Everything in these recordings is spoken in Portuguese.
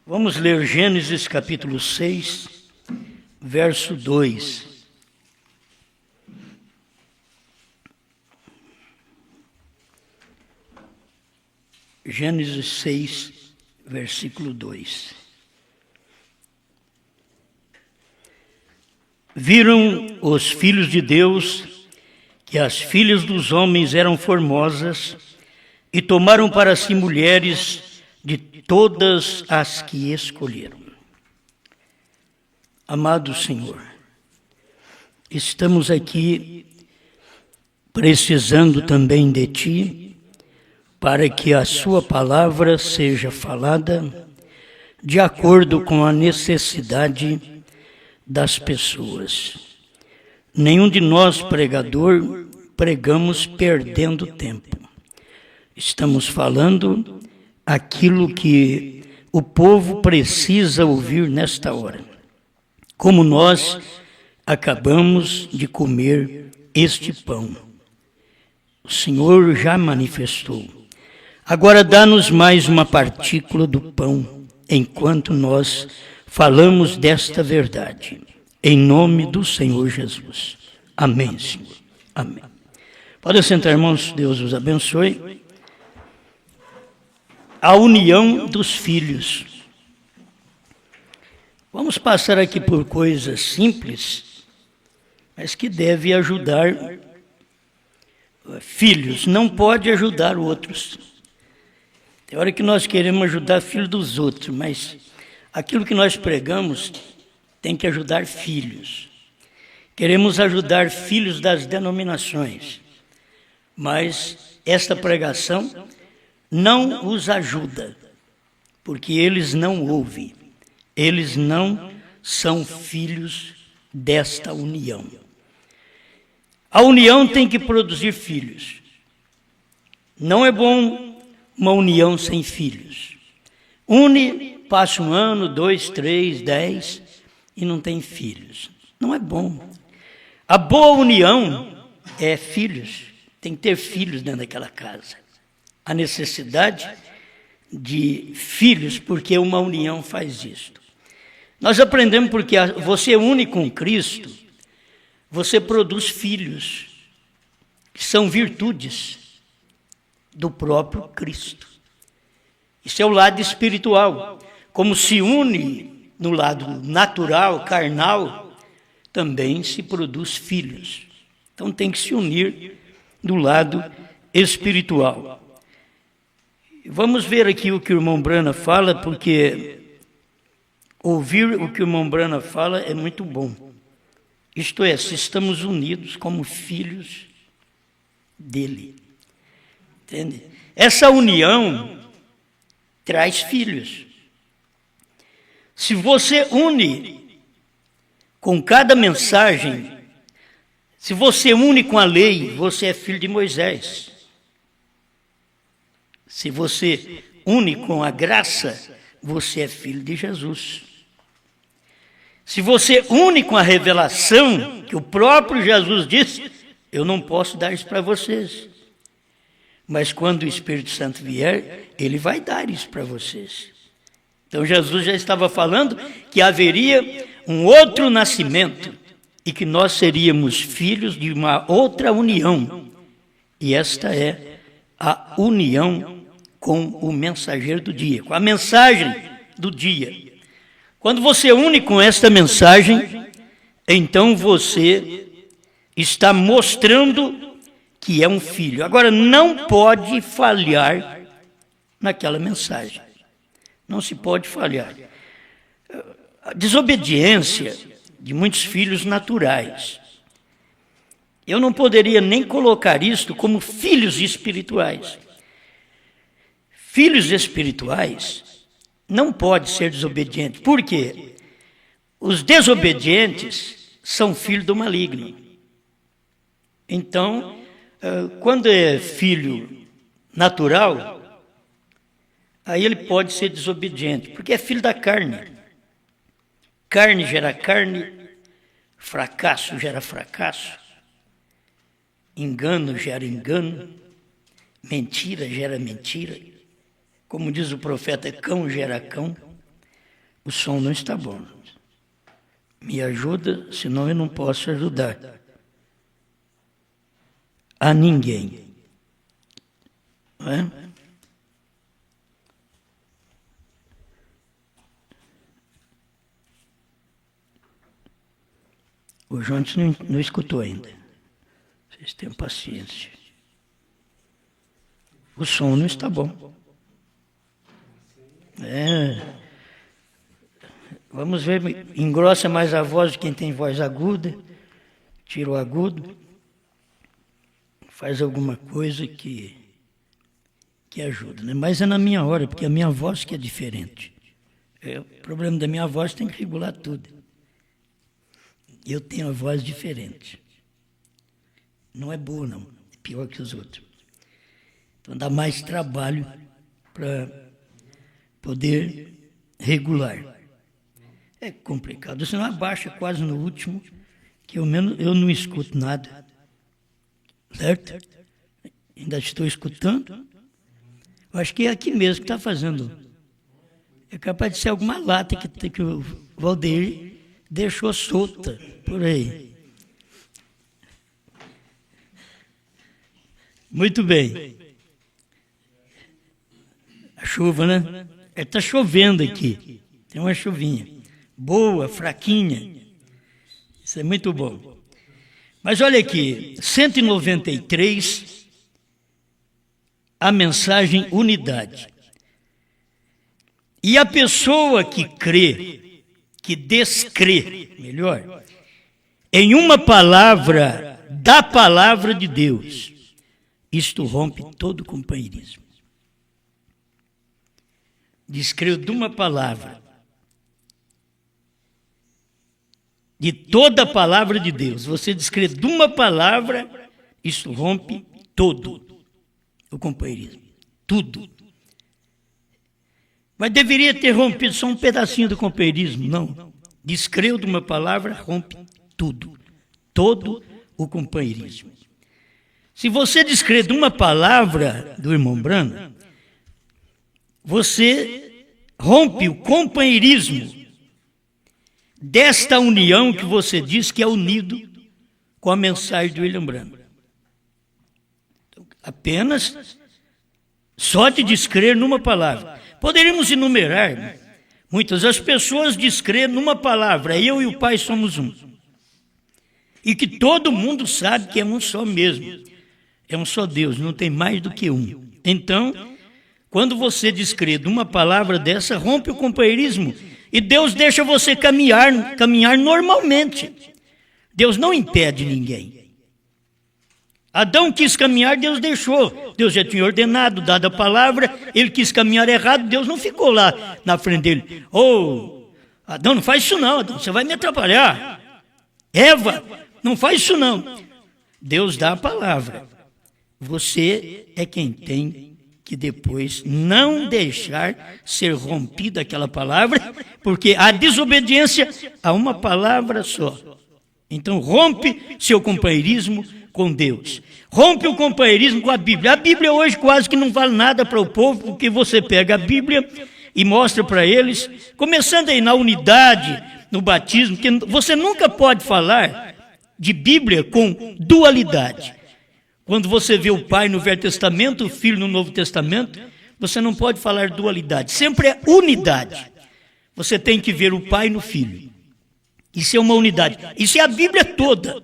Vamos ler Gênesis capítulo 6, verso 2. Gênesis 6, versículo 2. Viram os filhos de Deus que as filhas dos homens eram formosas e tomaram para si mulheres de todas as que escolheram. Amado Senhor, estamos aqui precisando também de Ti, para que a Sua palavra seja falada de acordo com a necessidade das pessoas. Nenhum de nós, pregador, pregamos perdendo tempo. Estamos falando aquilo que o povo precisa ouvir nesta hora. Como nós acabamos de comer este pão. O Senhor já manifestou. Agora dá-nos mais uma partícula do pão, enquanto nós falamos desta verdade. Em nome do Senhor Jesus. Amém, Senhor. Amém. Pode sentar, irmãos. Deus os abençoe. A união dos filhos. Vamos passar aqui por coisas simples, mas que devem ajudar filhos. Não pode ajudar outros. Tem hora que nós queremos ajudar filhos dos outros, mas aquilo que nós pregamos tem que ajudar filhos. Queremos ajudar filhos das denominações, mas esta pregação não os ajuda, porque eles não ouvem, eles não são filhos desta união. A união tem que produzir filhos. Não é bom uma união sem filhos. Une, passa 1 ano, 2, 3, 10 e não tem filhos. Não é bom. A boa união é filhos. Tem que ter filhos dentro daquela casa. A necessidade de filhos, porque uma união faz isto. Nós aprendemos porque você une com Cristo, você produz filhos, que são virtudes do próprio Cristo. Isso é o lado espiritual. Como se une no lado natural, carnal, também se produz filhos. Então tem que se unir do lado espiritual. Vamos ver aqui o que o irmão Brana fala, porque ouvir o que o irmão Brana fala é muito bom. Isto é, se estamos unidos como filhos dele. Entende? Essa união traz filhos. Se você une com cada mensagem, se você une com a lei, você é filho de Moisés. Se você une com a graça, você é filho de Jesus. Se você une com a revelação, que o próprio Jesus disse, eu não posso dar isso para vocês. Mas quando o Espírito Santo vier, ele vai dar isso para vocês. Então Jesus já estava falando que haveria um outro nascimento e que nós seríamos filhos de uma outra união. E esta é a união com o mensageiro do dia, com a mensagem do dia. Quando você une com esta mensagem, então você está mostrando que é um filho. Agora, não pode falhar naquela mensagem. Não se pode falhar. A desobediência de muitos filhos naturais. Eu não poderia nem colocar isto como filhos espirituais. Filhos espirituais não podem ser desobedientes. Por quê? Os desobedientes são filhos do maligno. Então, quando é filho natural, aí ele pode ser desobediente, porque é filho da carne. Carne gera carne, fracasso gera fracasso, engano gera engano, mentira gera mentira. Como diz o profeta, cão gera cão. O som não está bom. Me ajuda, senão eu não posso ajudar a ninguém. Não é? O Jones não escutou ainda. Vocês tenham paciência. O som não está bom. Vamos ver, engrossa mais a voz de quem tem voz aguda, tira o agudo, faz alguma coisa que ajuda, né? Mas é na minha hora, porque a minha voz que é diferente. O problema da minha voz tem que regular tudo. Eu tenho a voz diferente. Não é boa, não. É pior que os outros. Então dá mais trabalho para poder regular. É complicado. Senão abaixa quase no último, que eu não escuto nada. Certo? Ainda estou escutando. Eu acho que é aqui mesmo que está fazendo. É capaz de ser alguma lata que o Valdeir deixou solta por aí. Muito bem. A chuva, né? Está chovendo aqui. Tem uma chuvinha. Boa, fraquinha. Isso é muito bom. Mas olha aqui, 193, a mensagem unidade. E a pessoa que crê, que descrê, melhor, em uma palavra da palavra de Deus, isto rompe todo companheirismo. Descreu de uma palavra, de toda a palavra de Deus, você descrê de uma palavra, isso rompe todo o companheirismo, tudo. Mas deveria ter rompido só um pedacinho do companheirismo, não. Descreu de uma palavra, rompe tudo, todo o companheirismo. Se você descrê de uma palavra do irmão Brano, você rompe o companheirismo desta união que você diz que é unido com a mensagem do William Brano. Apenas só de descrer numa palavra. Poderíamos enumerar muitas. As pessoas descrer numa palavra, eu e o Pai somos um. E que todo mundo sabe que é um só mesmo. É um só Deus, não tem mais do que um. Então, quando você descrê de uma palavra dessa, rompe o companheirismo. E Deus deixa você caminhar normalmente. Deus não impede ninguém. Adão quis caminhar, Deus deixou. Deus já tinha ordenado, dado a palavra, ele quis caminhar errado, Deus não ficou lá na frente dele. Adão, não faz isso não, Adão, você vai me atrapalhar. Eva, não faz isso não. Deus dá a palavra. Você é quem tem que depois não deixar ser rompida aquela palavra, porque a desobediência a uma palavra só. Então rompe seu companheirismo com Deus. Rompe o companheirismo com a Bíblia. A Bíblia hoje quase que não vale nada para o povo, porque você pega a Bíblia e mostra para eles, começando aí na unidade, no batismo, que você nunca pode falar de Bíblia com dualidade. Quando você vê o Pai no Velho Testamento, o Filho no Novo Testamento, você não pode falar dualidade. Sempre é unidade. Você tem que ver o Pai no Filho. Isso é uma unidade. Isso é a Bíblia toda.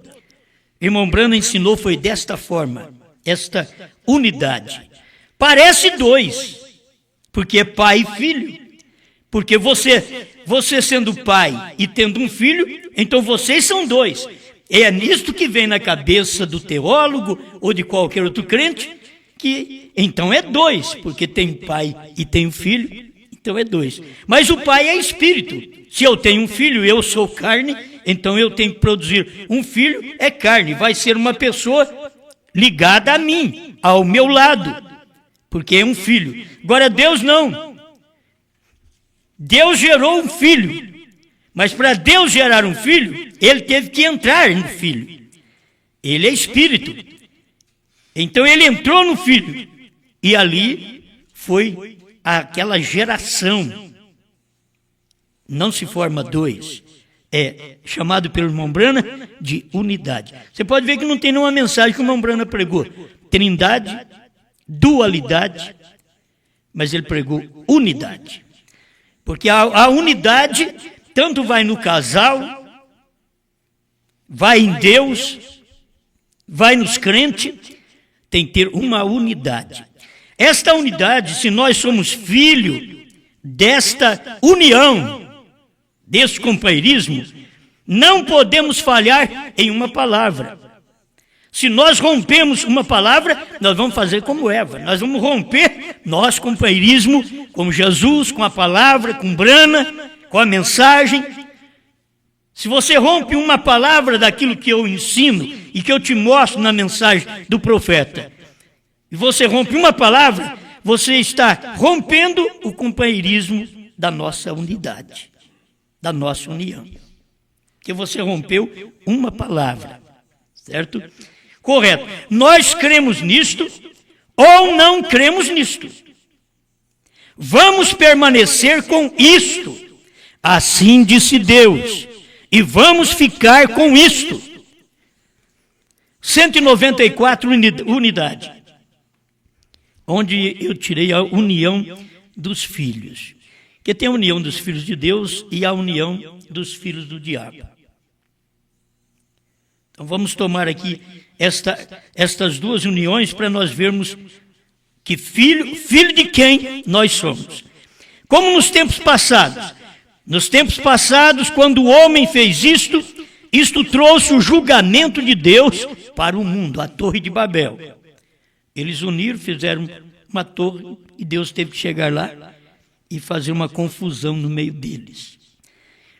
Irmão Brano ensinou, foi desta forma, esta unidade. Parece dois, porque é pai e filho. Porque você sendo pai e tendo um filho, então vocês são dois. É nisto que vem na cabeça do teólogo ou de qualquer outro crente, que então é dois, porque tem pai e tem um filho, então é dois. Mas o pai é espírito. Se eu tenho um filho, eu sou carne, então eu tenho que produzir um filho, é carne, vai ser uma pessoa ligada a mim, ao meu lado, porque é um filho. Agora Deus não. Deus gerou um filho, mas para Deus gerar um filho, ele teve que entrar no filho. Ele é espírito. Então ele entrou no filho, e ali foi aquela geração não se forma dois. É chamado pelo irmão Brana de unidade. Você pode ver que não tem nenhuma mensagem que o irmão Brana pregou. Trindade, dualidade, mas ele pregou unidade. Porque a unidade tanto vai no casal, vai em Deus, vai nos crentes, tem que ter uma unidade. Esta unidade, se nós somos filho desta união, desse companheirismo, não podemos falhar em uma palavra. Se nós rompemos uma palavra, nós vamos fazer como Eva. Nós vamos romper nosso companheirismo com Jesus, com a palavra, com Brana, com a mensagem. Se você rompe uma palavra daquilo que eu ensino e que eu te mostro na mensagem do profeta, e você rompe uma palavra, você está rompendo o companheirismo da nossa unidade, da nossa união. Porque você rompeu uma palavra, certo? Correto. Nós cremos nisto ou não cremos nisto. Vamos permanecer com isto. Assim disse Deus. E vamos ficar com isto. 194 unidade. Onde eu tirei a união dos filhos. Porque tem a união dos filhos de Deus e a união dos filhos do diabo. Então vamos tomar aqui estas duas uniões para nós vermos que filho de quem nós somos. Como nos tempos passados. Nos tempos passados, quando o homem fez isto trouxe o julgamento de Deus para o mundo, a Torre de Babel. Eles uniram, fizeram uma torre e Deus teve que chegar lá e fazer uma confusão no meio deles.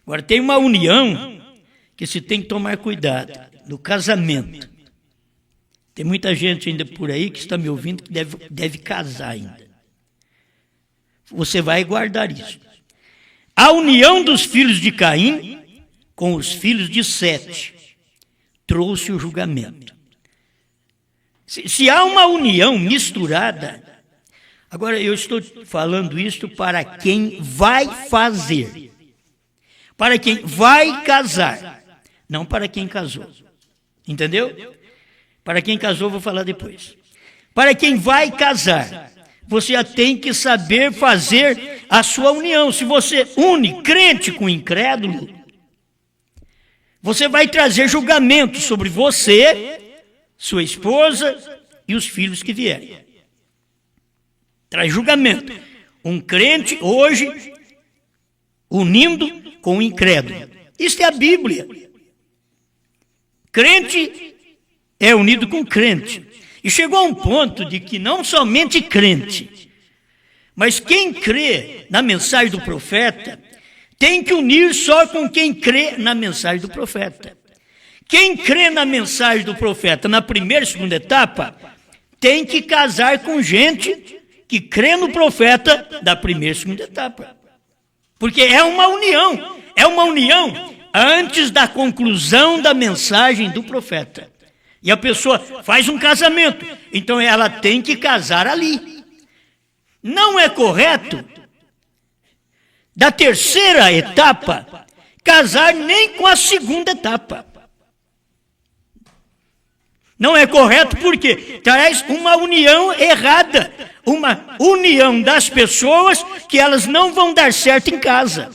Agora tem uma união que se tem que tomar cuidado, no casamento. Tem muita gente ainda por aí que está me ouvindo que deve casar ainda. Você vai guardar isso. A união dos filhos de Caim com os filhos de Sete trouxe o julgamento. Se há uma união misturada, agora eu estou falando isto para quem vai fazer, para quem vai casar, não para quem casou. Entendeu? Para quem casou, vou falar depois. Para quem vai casar, você já tem que saber fazer a sua união. Se você une crente com incrédulo, você vai trazer julgamento sobre você, sua esposa e os filhos que vierem. Traz julgamento. Um crente hoje unindo com o incrédulo. Isso é a Bíblia. Crente é unido com crente. E chegou a um ponto de que não somente crente, mas quem crê na mensagem do profeta, tem que unir só com quem crê na mensagem do profeta. Quem crê na mensagem do profeta na primeira e segunda etapa, tem que casar com gente que crê no profeta da primeira e segunda etapa. Porque é uma união antes da conclusão da mensagem do profeta. E a pessoa faz um casamento, então ela tem que casar ali. Não é correto, da terceira etapa, casar nem com a segunda etapa. Não é correto porque traz uma união errada, uma união das pessoas que elas não vão dar certo em casa.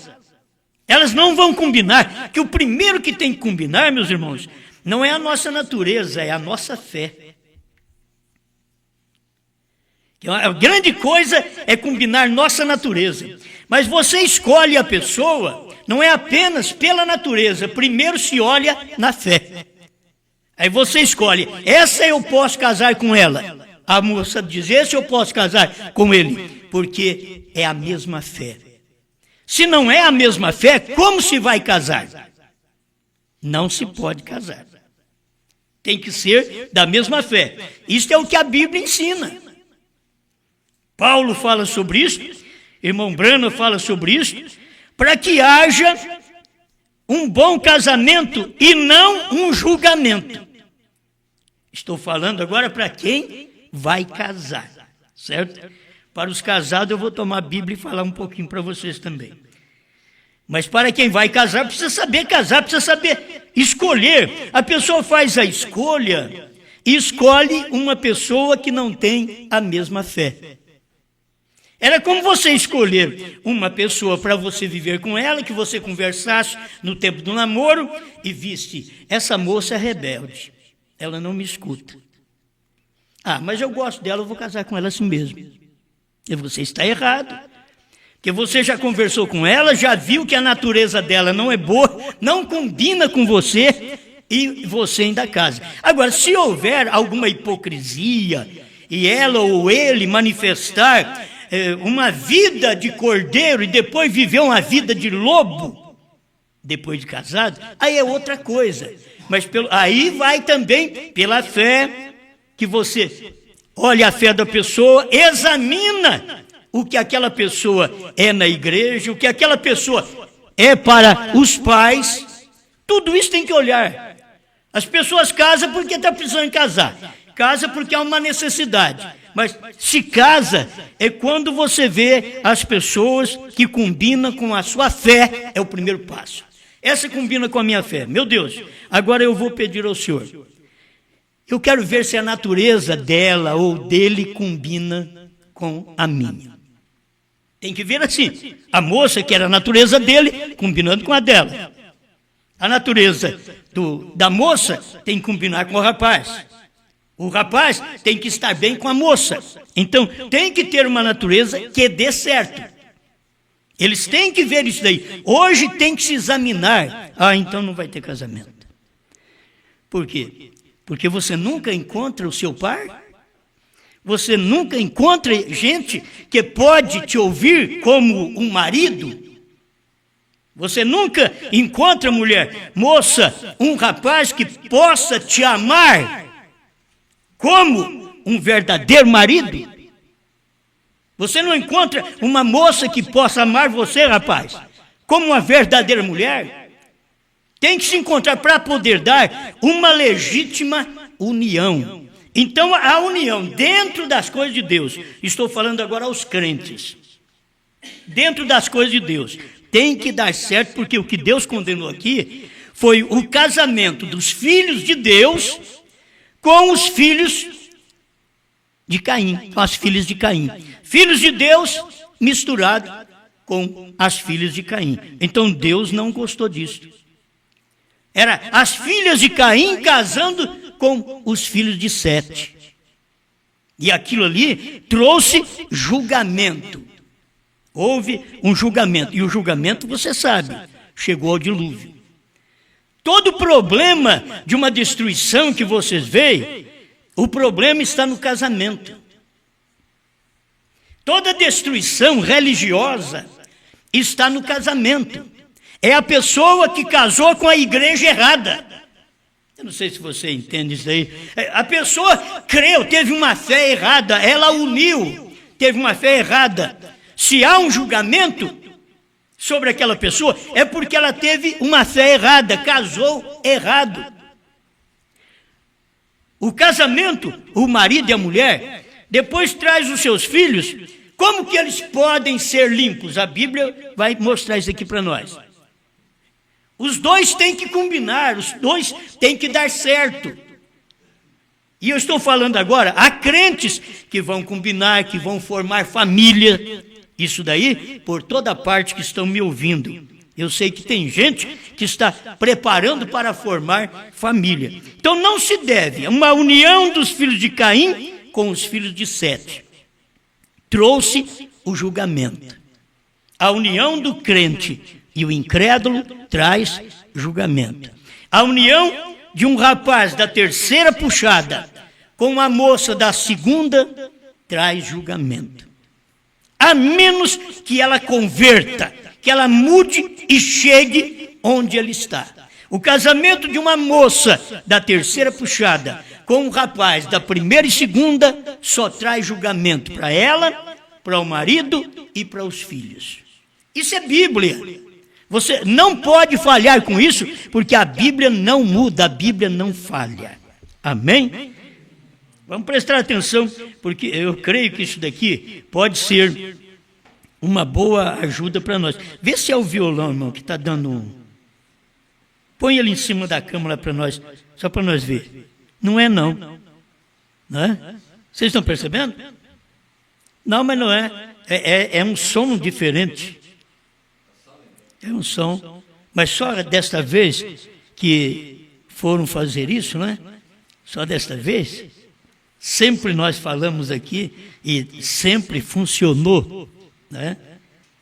Elas não vão combinar, que o primeiro que tem que combinar, meus irmãos, não é a nossa natureza, é a nossa fé. A grande coisa é combinar nossa natureza. Mas você escolhe a pessoa, não é apenas pela natureza. Primeiro se olha na fé. Aí você escolhe, essa eu posso casar com ela. A moça diz, esse eu posso casar com ele. Porque é a mesma fé. Se não é a mesma fé, como se vai casar? Não se pode casar. Tem que ser da mesma fé. Isso é o que a Bíblia ensina. Paulo fala sobre isso, irmão Brana fala sobre isso, para que haja um bom casamento e não um julgamento. Estou falando agora para quem vai casar, certo? Para os casados eu vou tomar a Bíblia e falar um pouquinho para vocês também. Mas para quem vai casar, precisa saber casar, precisa saber escolher. A pessoa faz a escolha e escolhe uma pessoa que não tem a mesma fé. Era como você escolher uma pessoa para você viver com ela, que você conversasse no tempo do namoro e visse, essa moça é rebelde, ela não me escuta. Ah, mas eu gosto dela, eu vou casar com ela assim mesmo. E você está errado. Porque você já conversou com ela, já viu que a natureza dela não é boa, não combina com você e você ainda casa. Agora, se houver alguma hipocrisia e ela ou ele manifestar uma vida de cordeiro e depois viver uma vida de lobo, depois de casado, aí é outra coisa. Mas aí vai também pela fé, que você olha a fé da pessoa, examina o que aquela pessoa é na igreja, o que aquela pessoa é para os pais, tudo isso tem que olhar. As pessoas casam porque estão precisando casar, casa porque há uma necessidade, mas se casa é quando você vê as pessoas que combinam com a sua fé, é o primeiro passo. Essa combina com a minha fé. Meu Deus, agora eu vou pedir ao Senhor, eu quero ver se a natureza dela ou dele combina com a minha. Tem que ver assim, a moça que era a natureza dele, combinando com a dela. A natureza da moça tem que combinar com o rapaz. O rapaz tem que estar bem com a moça. Então, tem que ter uma natureza que dê certo. Eles têm que ver isso daí. Hoje tem que se examinar. Ah, então não vai ter casamento. Por quê? Porque você nunca encontra o seu par? Você nunca encontra gente que pode te ouvir como um marido? Você nunca encontra, mulher, moça, um rapaz que possa te amar como um verdadeiro marido? Você não encontra uma moça que possa amar você, rapaz, como uma verdadeira mulher? Tem que se encontrar para poder dar uma legítima união. Então, a união dentro das coisas de Deus, estou falando agora aos crentes, dentro das coisas de Deus, tem que dar certo, porque o que Deus condenou aqui foi o casamento dos filhos de Deus com os filhos de Caim, com as filhas de Caim. Filhos de Deus misturado com as filhas de Caim. Então, Deus não gostou disso. Era as filhas de Caim casando com os filhos de Sete. E aquilo ali trouxe julgamento. Houve um julgamento. E o julgamento, você sabe, chegou ao dilúvio. Todo problema de uma destruição que vocês veem, o problema está no casamento. Toda destruição religiosa está no casamento. É a pessoa que casou com a igreja errada. Eu não sei se você entende isso aí. A pessoa creu, teve uma fé errada, ela uniu, teve uma fé errada. Se há um julgamento sobre aquela pessoa, é porque ela teve uma fé errada, casou errado. O casamento, o marido e a mulher, depois traz os seus filhos, como que eles podem ser limpos? A Bíblia vai mostrar isso aqui para nós. Os dois têm que combinar, os dois têm que dar certo. E eu estou falando agora, há crentes que vão combinar, que vão formar família. Isso daí, por toda parte que estão me ouvindo. Eu sei que tem gente que está preparando para formar família. Então não se deve uma união dos filhos de Caim com os filhos de Sete. Trouxe o julgamento. A união do crente e o incrédulo traz julgamento. A união de um rapaz da terceira puxada com uma moça da segunda traz julgamento. A menos que ela converta, que ela mude e chegue onde ele está. O casamento de uma moça da terceira puxada com um rapaz da primeira e segunda só traz julgamento para ela, para o marido e para os filhos. Isso é Bíblia. Você não pode falhar com isso, porque a Bíblia não muda, a Bíblia não falha. Amém? Vamos prestar atenção, porque eu creio que isso daqui pode ser uma boa ajuda para nós. Vê se é o violão, irmão, que está dando um. Põe ele em cima da cama lá para nós, só para nós ver. Não é não. Não é? Vocês estão percebendo? Não, mas não é. É um som diferente. É um som. Mas só desta vez que foram fazer isso, não é? Só desta vez. Sempre nós falamos aqui e sempre funcionou. Né?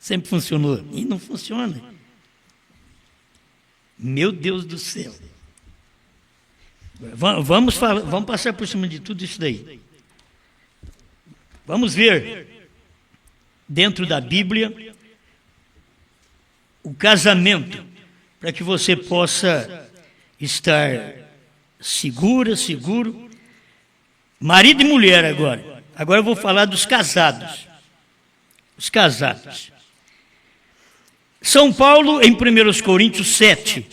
Sempre funcionou. E não funciona. Meu Deus do céu. Vamos passar por cima de tudo isso daí. Vamos ver dentro da Bíblia o casamento, para que você possa estar seguro. Marido e mulher agora. Agora eu vou falar dos casados. Os casados. São Paulo, em 1 Coríntios 7,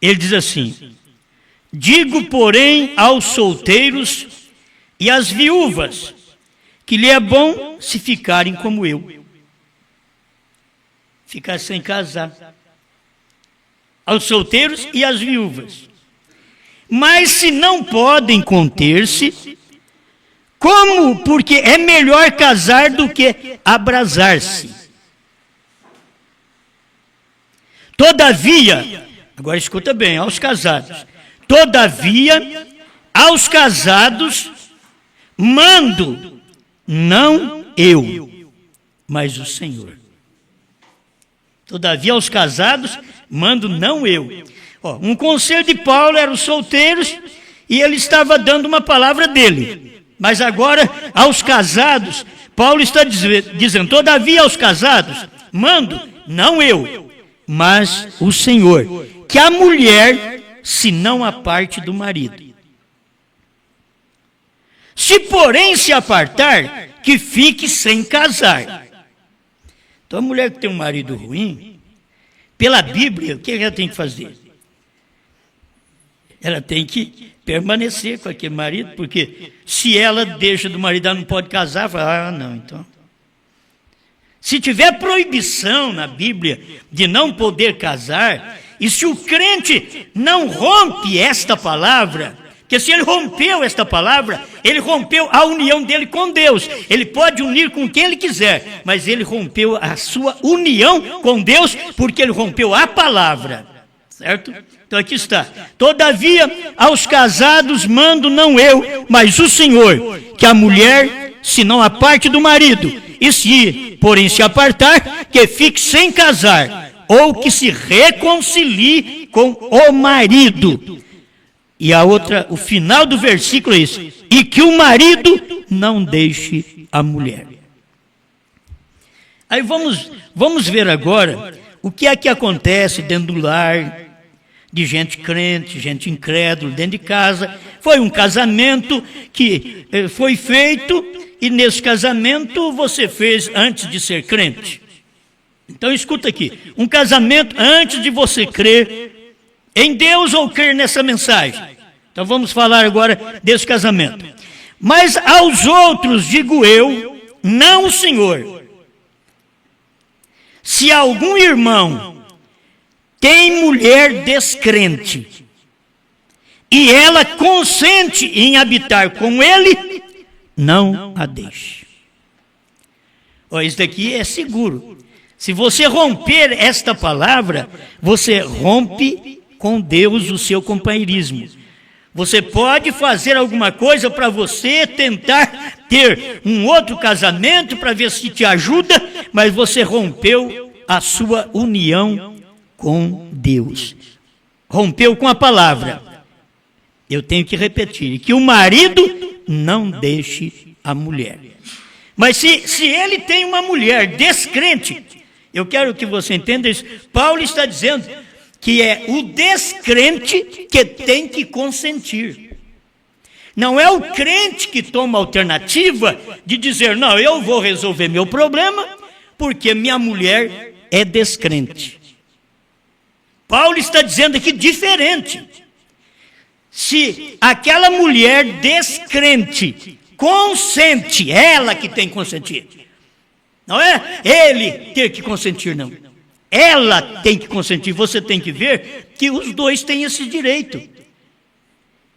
ele diz assim: digo, porém, aos solteiros e às viúvas, que lhe é bom se ficarem como eu. Ficar sem casar. Aos solteiros e às viúvas. Mas se não podem conter-se, como? Porque é melhor casar do que abrasar-se. Todavia, agora escuta bem, aos casados. Todavia, aos casados, mando, não eu, mas o Senhor. Todavia, aos casados, mando não eu. Um conselho de Paulo era os solteiros e ele estava dando uma palavra dele. Mas agora, aos casados, Paulo está dizendo, todavia aos casados, mando não eu, mas o Senhor. Que a mulher se não aparte do marido. Se porém se apartar, que fique sem casar. Então a mulher que tem um marido ruim, pela Bíblia, o que ela tem que fazer? Ela tem que permanecer com aquele marido, porque se ela deixa do marido, ela não pode casar, fala, não, então. Se tiver proibição na Bíblia de não poder casar, e se o crente não rompe esta palavra, porque se ele rompeu esta palavra, ele rompeu a união dele com Deus. Ele pode unir com quem ele quiser, mas ele rompeu a sua união com Deus, porque ele rompeu a palavra. Certo? Então aqui está. Todavia, aos casados mando não eu, mas o Senhor, que a mulher se não aparte do marido, e se, porém, se apartar, que fique sem casar, ou que se reconcilie com o marido. E a outra, o final do versículo é isso. E que o marido não deixe a mulher. Aí vamos ver agora o que é que acontece dentro do lar, de gente crente, gente incrédula, dentro de casa. Foi um casamento que foi feito, e nesse casamento você fez antes de ser crente. Então escuta aqui, um casamento antes de você crer em Deus ou crer nessa mensagem. Então vamos falar agora desse casamento. Mas aos outros digo eu, não o Senhor. Se algum irmão tem mulher descrente e ela consente em habitar com ele, não a deixe. Isso daqui é seguro. Se você romper esta palavra, você rompe com Deus o seu companheirismo. Você pode fazer alguma coisa para você tentar ter um outro casamento para ver se te ajuda, mas você rompeu a sua união com Deus. Rompeu com a palavra. Eu tenho que repetir, que o marido não deixe a mulher. Mas se ele tem uma mulher descrente, eu quero que você entenda isso. Paulo está dizendo que é o descrente que tem que consentir. Não é o crente que toma a alternativa de dizer, não, eu vou resolver meu problema porque minha mulher é descrente. Paulo está dizendo aqui diferente. Se aquela mulher descrente consente, ela que tem que consentir. Não é ele ter que consentir, não. Ela tem que consentir. Você tem que ver que os dois têm esse direito.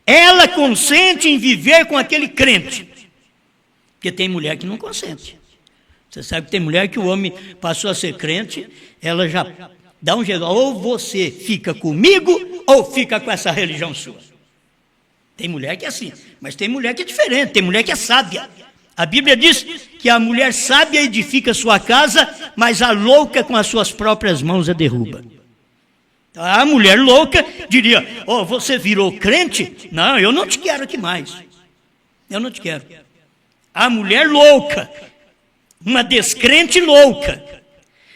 Ela consente em viver com aquele crente. Porque tem mulher que não consente. Você sabe que tem mulher que o homem passou a ser crente, ela já dá um jeito. Ou você fica comigo, ou fica com essa religião sua. Tem mulher que é assim, mas tem mulher que é diferente, tem mulher que é sábia. A Bíblia diz que a mulher sábia edifica sua casa, mas a louca com as suas próprias mãos a derruba. A mulher louca diria, você virou crente? Não, eu não te quero aqui mais. Eu não te quero. A mulher louca, uma descrente louca.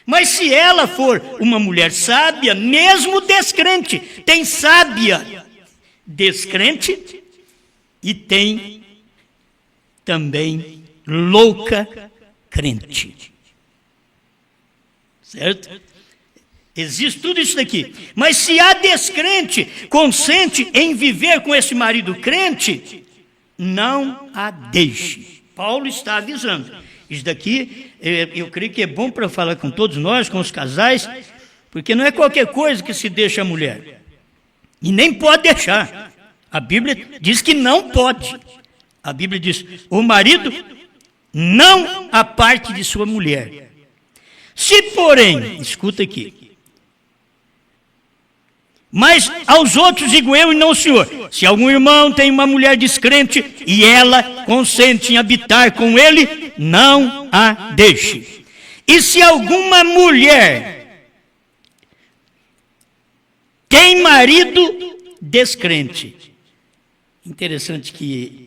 Mas se ela for uma mulher sábia, mesmo descrente, tem sábia descrente e tem também louca crente. Certo? Existe tudo isso daqui. Mas se a descrente consente em viver com esse marido crente, não a deixe. Paulo está avisando. Isso daqui, eu creio que é bom para falar com todos nós, com os casais, porque não é qualquer coisa que se deixa a mulher. E nem pode deixar. A Bíblia diz que não pode. A Bíblia diz, o marido não aparte de sua mulher. Se porém, escuta aqui, mas aos outros digo eu e não o senhor, se algum irmão tem uma mulher descrente e ela consente em habitar com ele, não a deixe. E se alguma mulher tem marido descrente, interessante que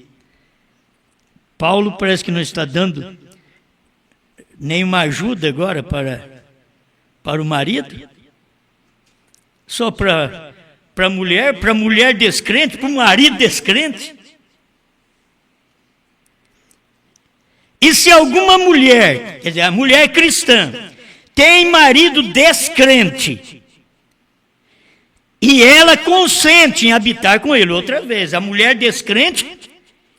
Paulo parece que não está dando nenhuma ajuda agora para o marido, só para a mulher descrente, para o marido descrente. E se alguma mulher, quer dizer, a mulher cristã, tem marido descrente, e ela consente em habitar com ele, outra vez, a mulher descrente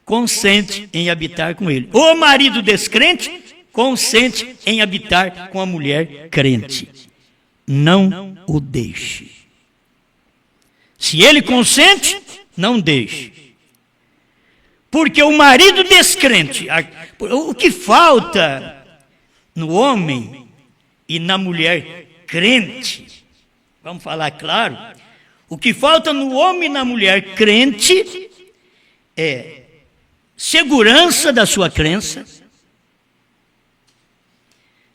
consente em habitar com ele. O marido descrente consente em habitar com a mulher crente. Não o deixe. Se ele consente, não deixe. Porque o marido descrente, o que falta no homem e na mulher crente, vamos falar claro, o que falta no homem e na mulher crente é segurança da sua crença,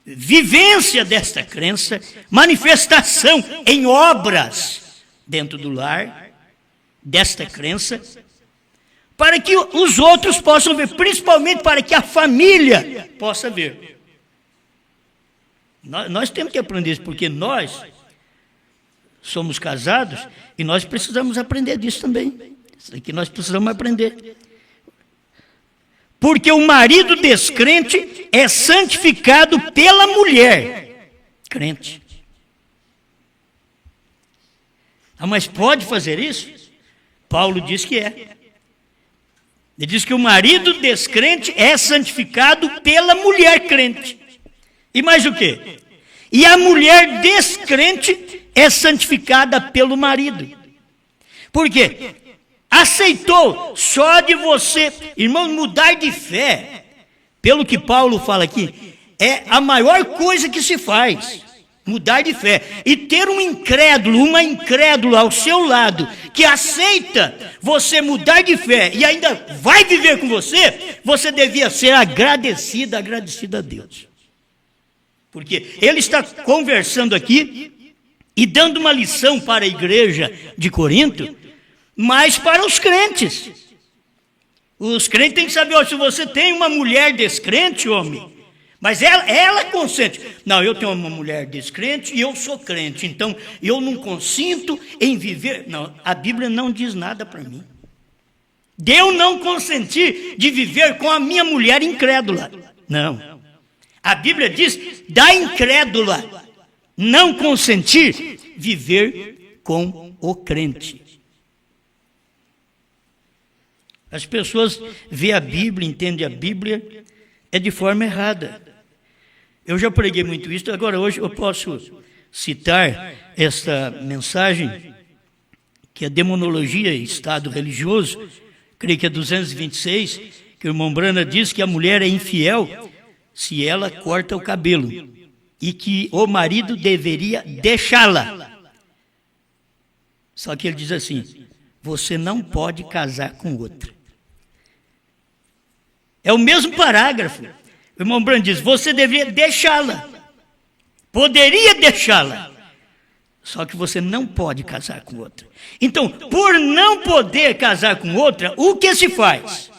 vivência desta crença, manifestação em obras dentro do lar desta crença, para que os outros possam ver, principalmente para que a família possa ver. Nós temos que aprender isso, porque nós somos casados e nós precisamos aprender disso também. Isso aqui nós precisamos aprender. Porque o marido descrente é santificado pela mulher crente. Mas pode fazer isso? Paulo diz que é. Ele diz que o marido descrente é santificado pela mulher crente. E mais o quê? E a mulher descrente é santificada pelo marido. Por quê? Aceitou só de você, irmão, mudar de fé, pelo que Paulo fala aqui, é a maior coisa que se faz, mudar de fé. E ter um incrédulo, uma incrédula ao seu lado, que aceita você mudar de fé e ainda vai viver com você, você devia ser agradecido a Deus. Porque ele está conversando aqui e dando uma lição para a igreja de Corinto, mas para os crentes. Os crentes têm que saber, se você tem uma mulher descrente, homem, mas ela consente. Não, eu tenho uma mulher descrente e eu sou crente, então eu não consinto em viver. Não, a Bíblia não diz nada para mim. De eu não consentir de viver com a minha mulher incrédula. Não. A Bíblia diz da incrédula não consentir viver com o crente. As pessoas veem a Bíblia, entendem a Bíblia, é de forma errada. Eu já preguei muito isso, agora hoje eu posso citar esta mensagem, que é Demonologia e Estado Religioso, creio que é 226, que o irmão Brana diz que a mulher é infiel se ela corta o cabelo e que o marido deveria deixá-la. Só que ele diz assim, você não pode casar com outra. É o mesmo parágrafo. O irmão Brana diz, você deveria deixá-la. Poderia deixá-la. Só que você não pode casar com outra. Então, por não poder casar com outra, o que se faz?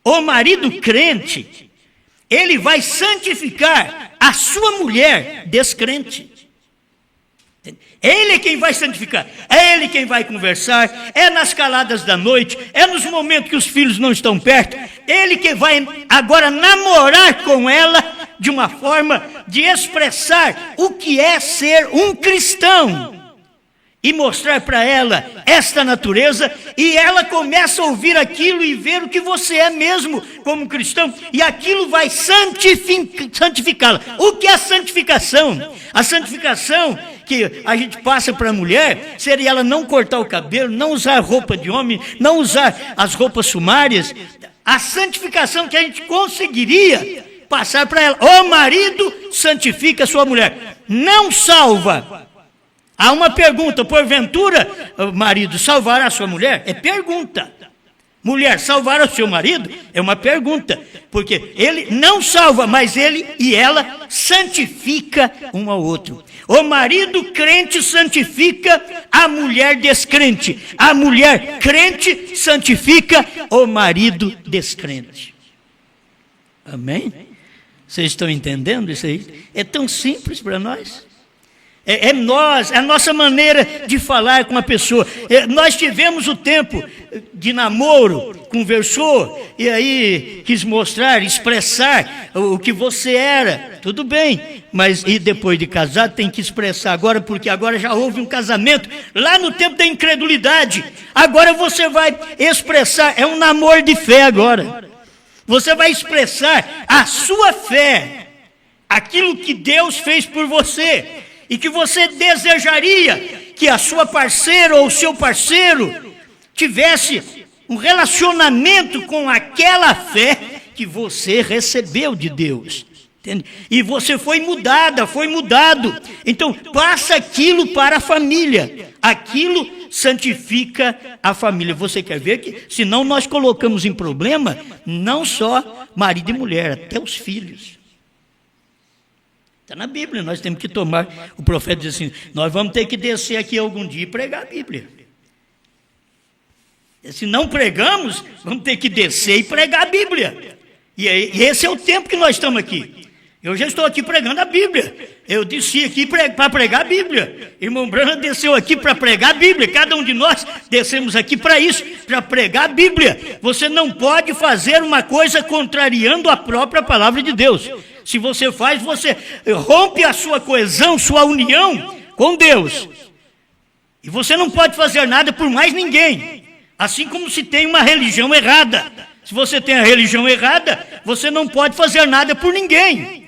O marido crente, ele vai santificar a sua mulher descrente. Ele é quem vai santificar, é ele quem vai conversar, é nas caladas da noite, é nos momentos que os filhos não estão perto, ele que vai agora namorar com ela de uma forma de expressar o que é ser um cristão e mostrar para ela esta natureza, e ela começa a ouvir aquilo e ver o que você é mesmo como cristão, e aquilo vai santificá-la. O que é a santificação? A santificação que a gente passa para a mulher seria ela não cortar o cabelo, não usar roupa de homem, não usar as roupas sumárias. A santificação que a gente conseguiria passar para ela. O marido santifica a sua mulher, não salva. Há uma pergunta, porventura, marido, salvará a sua mulher? É pergunta. Mulher, salvar o seu marido? É uma pergunta. Porque ele não salva, mas ele e ela santifica um ao outro. O marido crente santifica a mulher descrente. A mulher crente santifica o marido descrente. Amém? Vocês estão entendendo isso aí? É tão simples para nós. É a nossa maneira de falar com a pessoa. Nós tivemos o tempo de namoro, conversou, e aí quis mostrar, expressar o que você era. Tudo bem, mas e depois de casado tem que expressar agora, porque agora já houve um casamento, lá no tempo da incredulidade. Agora você vai expressar, é um namoro de fé agora. Você vai expressar a sua fé, aquilo que Deus fez por você, e que você desejaria que a sua parceira ou o seu parceiro tivesse um relacionamento com aquela fé que você recebeu de Deus. Entende? E você foi mudada, foi mudado. Então, passa aquilo para a família. Aquilo santifica a família. Você quer ver que, senão nós colocamos em problema não só marido e mulher, até os filhos. Está na Bíblia, nós temos que tomar. O profeta diz assim, nós vamos ter que descer aqui algum dia e pregar a Bíblia. E se não pregamos, vamos ter que descer e pregar a Bíblia. E esse é o tempo que nós estamos aqui. Eu já estou aqui pregando a Bíblia. Eu desci aqui para pregar a Bíblia. Irmão Brana desceu aqui para pregar a Bíblia. Cada um de nós descemos aqui para isso, para pregar a Bíblia. Você não pode fazer uma coisa contrariando a própria palavra de Deus. Se você faz, você rompe a sua coesão, sua união com Deus. E você não pode fazer nada por mais ninguém. Assim como se tem uma religião errada. Se você tem a religião errada, você não pode fazer nada por ninguém.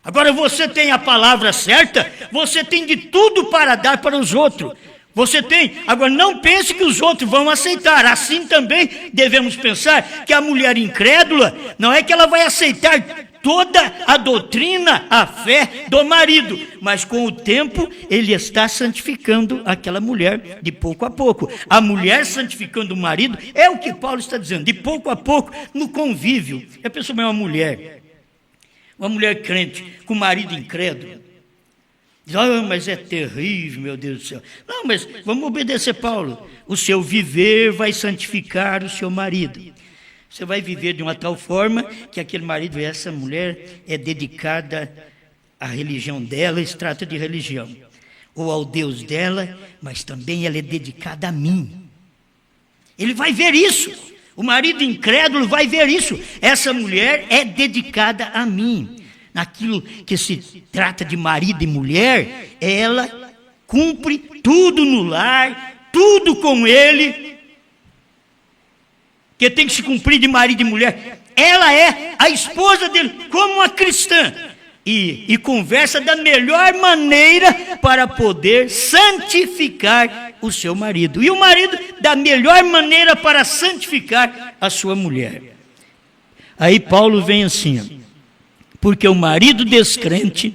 Agora você tem a palavra certa, você tem de tudo para dar para os outros. Você tem, agora não pense que os outros vão aceitar. Assim também devemos pensar que a mulher incrédula, não é que ela vai aceitar toda a doutrina, a fé do marido, mas com o tempo ele está santificando aquela mulher de pouco a pouco. A mulher santificando o marido é o que Paulo está dizendo, de pouco a pouco, no convívio. A pessoa é uma mulher crente com marido incrédulo. Diz, mas é terrível, meu Deus do céu. Não, mas vamos obedecer Paulo. O seu viver vai santificar o seu marido. Você vai viver de uma tal forma que aquele marido, essa mulher é dedicada à religião dela, se trata de religião, ou ao Deus dela, mas também ela é dedicada a mim. Ele vai ver isso. O marido incrédulo vai ver isso. Essa mulher é dedicada a mim. Naquilo que se trata de marido e mulher, ela cumpre tudo no lar, tudo com ele, que tem que se cumprir de marido e mulher. Ela é a esposa dele, como uma cristã. e conversa da melhor maneira para poder santificar o seu marido. E o marido da melhor maneira para santificar a sua mulher. Aí Paulo vem assim, ó, porque o marido descrente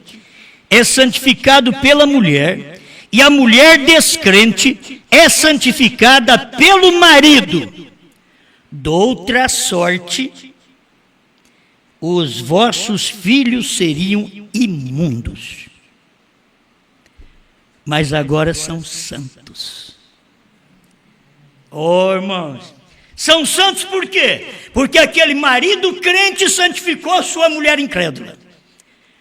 é santificado pela mulher, e a mulher descrente é santificada pelo marido. Doutra sorte, os vossos filhos seriam imundos, mas agora são santos. Oh, irmãos, são santos por quê? Porque aquele marido crente santificou a sua mulher incrédula.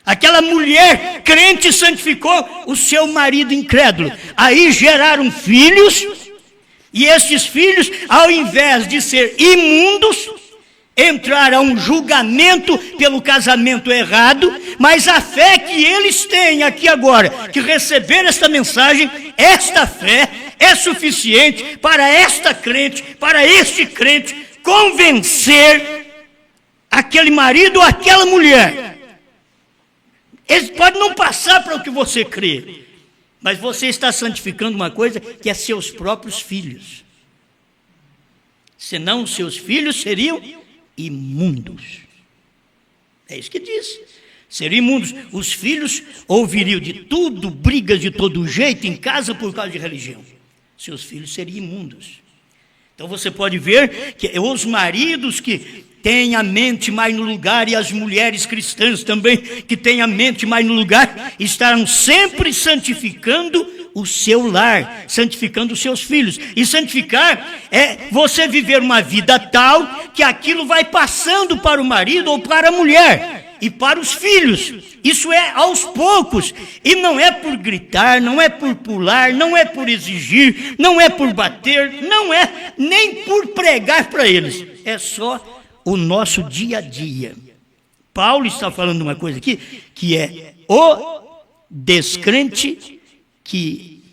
Aquela mulher crente santificou o seu marido incrédulo. Aí geraram filhos, e esses filhos, ao invés de ser imundos, entraram a um julgamento pelo casamento errado, mas a fé que eles têm aqui agora, que receberam esta mensagem, esta fé é suficiente para esta crente, para este crente, convencer aquele marido ou aquela mulher. Eles podem não passar para o que você crê, mas você está santificando uma coisa que é seus próprios filhos. Senão seus filhos seriam imundos. É isso que diz. Seriam imundos. Os filhos ouviriam de tudo, brigas de todo jeito em casa por causa de religião. Seus filhos seriam imundos. Então você pode ver que os maridos que têm a mente mais no lugar, e as mulheres cristãs também que têm a mente mais no lugar, estarão sempre santificando o seu lar, santificando os seus filhos. E santificar é você viver uma vida tal que aquilo vai passando para o marido ou para a mulher e para os filhos. Isso é aos poucos, e não é por gritar, não é por pular, não é por exigir, não é por bater, não é nem por pregar para eles, é só o nosso dia a dia. Paulo está falando uma coisa aqui, que é o descrente que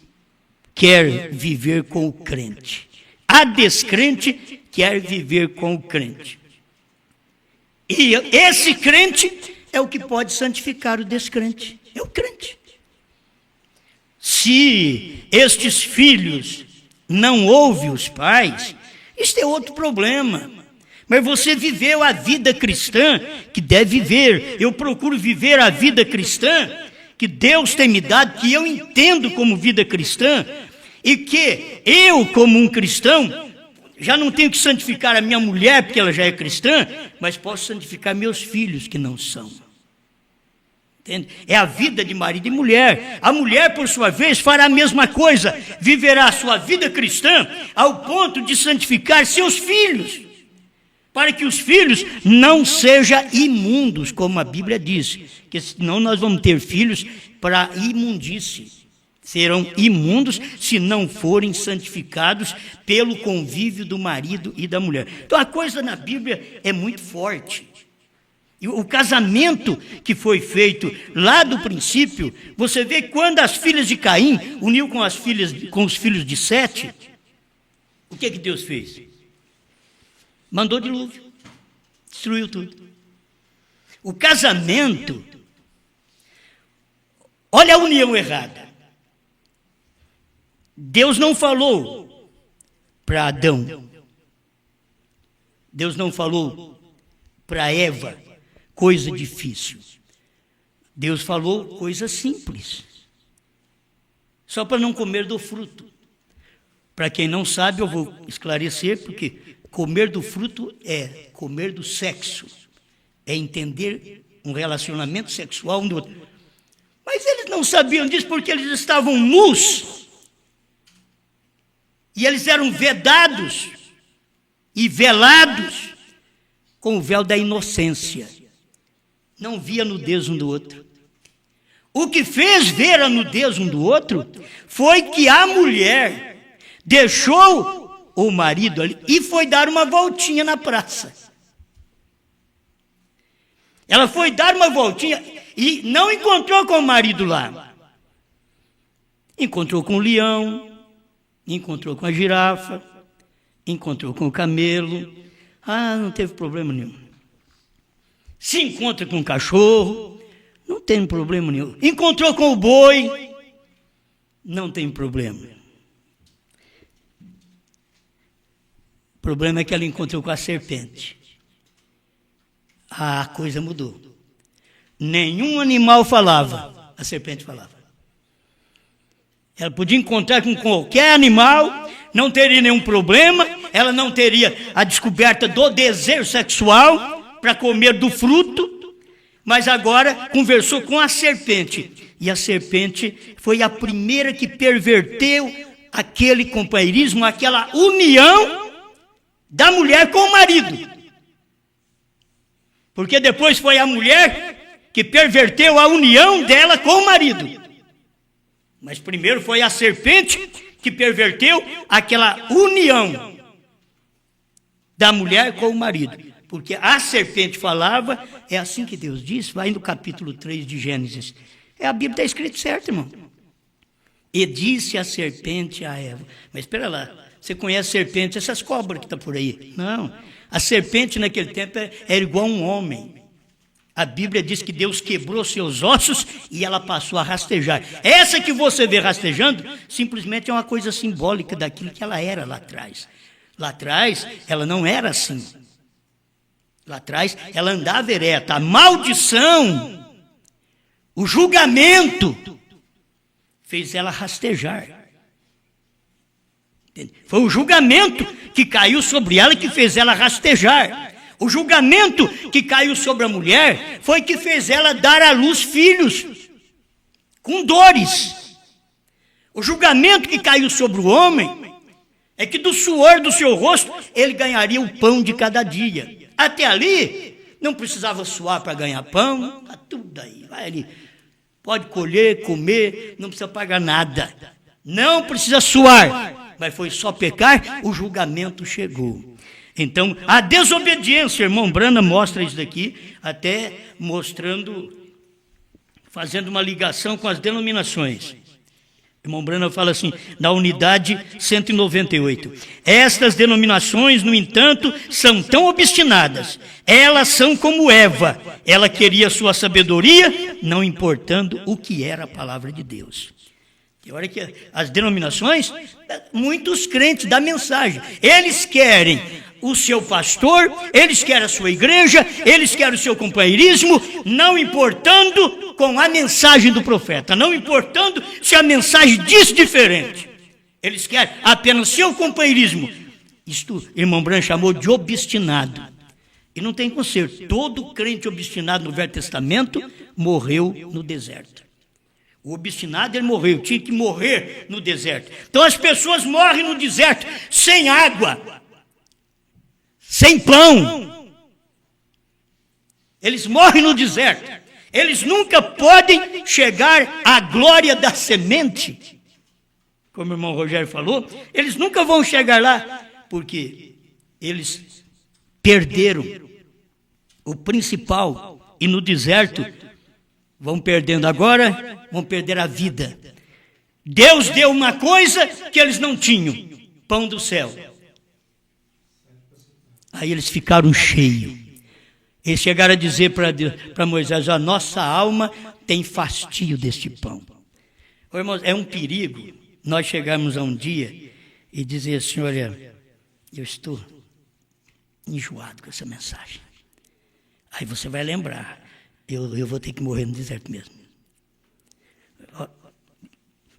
quer viver com o crente. A descrente quer viver com o crente. E esse crente é o que pode santificar o descrente. É o crente. Se estes filhos não ouvem os pais, isto é outro problema. Mas você viveu a vida cristã que deve viver. Eu procuro viver a vida cristã que Deus tem me dado, que eu entendo como vida cristã, e que eu, como um cristão, já não tenho que santificar a minha mulher porque ela já é cristã, mas posso santificar meus filhos que não são. Entende? É a vida de marido e mulher. A mulher, por sua vez, fará a mesma coisa, viverá a sua vida cristã ao ponto de santificar seus filhos, para que os filhos não sejam imundos, como a Bíblia diz, que senão nós vamos ter filhos para imundície. Serão imundos se não forem santificados pelo convívio do marido e da mulher. Então a coisa na Bíblia é muito forte. E o casamento que foi feito lá do princípio, você vê quando as filhas de Caim uniu com os filhos de Sete, o que Deus fez? Mandou dilúvio, destruiu tudo. O casamento, olha a união errada. Deus não falou para Adão, Deus não falou para Eva coisa difícil. Deus falou coisa simples, só para não comer do fruto. Para quem não sabe, eu vou esclarecer, porque comer do fruto é comer do sexo, é entender um relacionamento sexual um do outro. Mas eles não sabiam disso porque eles estavam nus, e eles eram vedados e velados com o véu da inocência. Não via nudez um do outro. O que fez ver a nudez um do outro foi que a mulher deixou o marido ali e foi dar uma voltinha na praça. Ela foi dar uma voltinha e não encontrou com o marido lá. Encontrou com o leão, encontrou com a girafa, encontrou com o camelo. Ah, não teve problema nenhum. Se encontra com o cachorro, não tem problema nenhum. Encontrou com o boi, não tem problema. O problema é que ela encontrou com a serpente. A coisa mudou. Nenhum animal falava, a serpente falava. Ela podia encontrar com qualquer animal, não teria nenhum problema, ela não teria a descoberta do desejo sexual para comer do fruto, mas agora conversou com a serpente. E a serpente foi a primeira que perverteu aquele companheirismo, aquela união da mulher com o marido. Porque depois foi a mulher que perverteu a união dela com o marido. Mas primeiro foi a serpente que perverteu aquela união da mulher com o marido. Porque a serpente falava, é assim que Deus diz, vai no capítulo 3 de Gênesis. A Bíblia está escrito certo, irmão. E disse a serpente a Eva. Mas espera lá, você conhece serpente, essas cobras que estão por aí? Não, a serpente naquele tempo era igual a um homem. A Bíblia diz que Deus quebrou seus ossos e ela passou a rastejar. Essa que você vê rastejando, simplesmente é uma coisa simbólica daquilo que ela era lá atrás. Lá atrás, ela não era assim. Lá atrás, ela andava ereta. A maldição, o julgamento, fez ela rastejar. Foi o julgamento que caiu sobre ela que fez ela rastejar. O julgamento que caiu sobre a mulher foi que fez ela dar à luz filhos com dores. O julgamento que caiu sobre o homem é que do suor do seu rosto ele ganharia o pão de cada dia. Até ali não precisava suar para ganhar pão, está tudo aí, vai ali. Pode colher, comer, não precisa pagar nada. Não precisa suar, mas foi só pecar, o julgamento chegou. Então, a desobediência, irmão Brana mostra isso daqui, até mostrando, fazendo uma ligação com as denominações. Irmão Brana fala assim, na unidade 198. Estas denominações, no entanto, são tão obstinadas. Elas são como Eva. Ela queria sua sabedoria, não importando o que era a palavra de Deus. E olha que as denominações, muitos crentes da mensagem, eles querem o seu pastor, eles querem a sua igreja, eles querem o seu companheirismo, não importando com a mensagem do profeta, não importando se a mensagem diz diferente. Eles querem apenas seu companheirismo. Isto, irmão Branco chamou de obstinado. E não tem conserto. Todo crente obstinado no Velho Testamento morreu no deserto. O obstinado, ele morreu, tinha que morrer no deserto. Então as pessoas morrem no deserto, sem água, sem pão. Eles morrem no deserto. Eles nunca podem chegar à glória da semente. Como o irmão Rogério falou, eles nunca vão chegar lá, porque eles perderam o principal. E no deserto, vão perdendo agora, vão perder a vida. Deus deu uma coisa que eles não tinham, pão do céu. Aí eles ficaram cheios. Eles chegaram a dizer para Moisés, a nossa alma tem fastio deste pão. Ô, irmãos, é um perigo nós chegarmos a um dia e dizer assim, olha, eu estou enjoado com essa mensagem. Aí você vai lembrar, eu vou ter que morrer no deserto mesmo.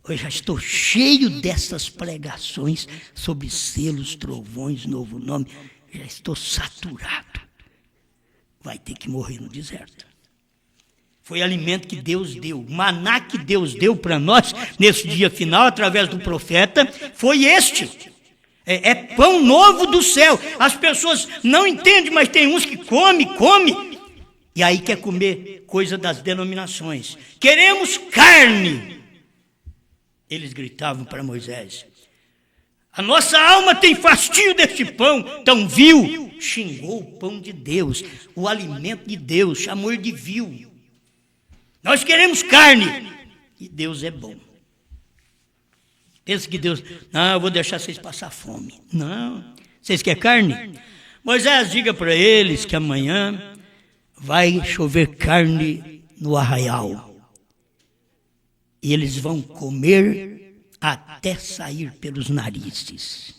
Eu já estou cheio dessas pregações sobre selos, trovões, novo nome. Já estou saturado. Vai ter que morrer no deserto. Foi alimento que Deus deu. O maná que Deus deu para nós nesse dia final, através do profeta, foi este. É pão novo do céu. As pessoas não entendem, mas tem uns que come, e aí quer comer coisa das denominações. Queremos carne. Eles gritavam para Moisés. A nossa alma tem fastio deste pão, tão vil. Xingou o pão de Deus, o alimento de Deus, chamou ele de vil. Nós queremos carne, e Deus é bom. Pensa que Deus, não, eu vou deixar vocês passar fome. Não, vocês querem carne? Moisés, diga para eles que amanhã vai chover carne no arraial. E eles vão comer até sair pelos narizes.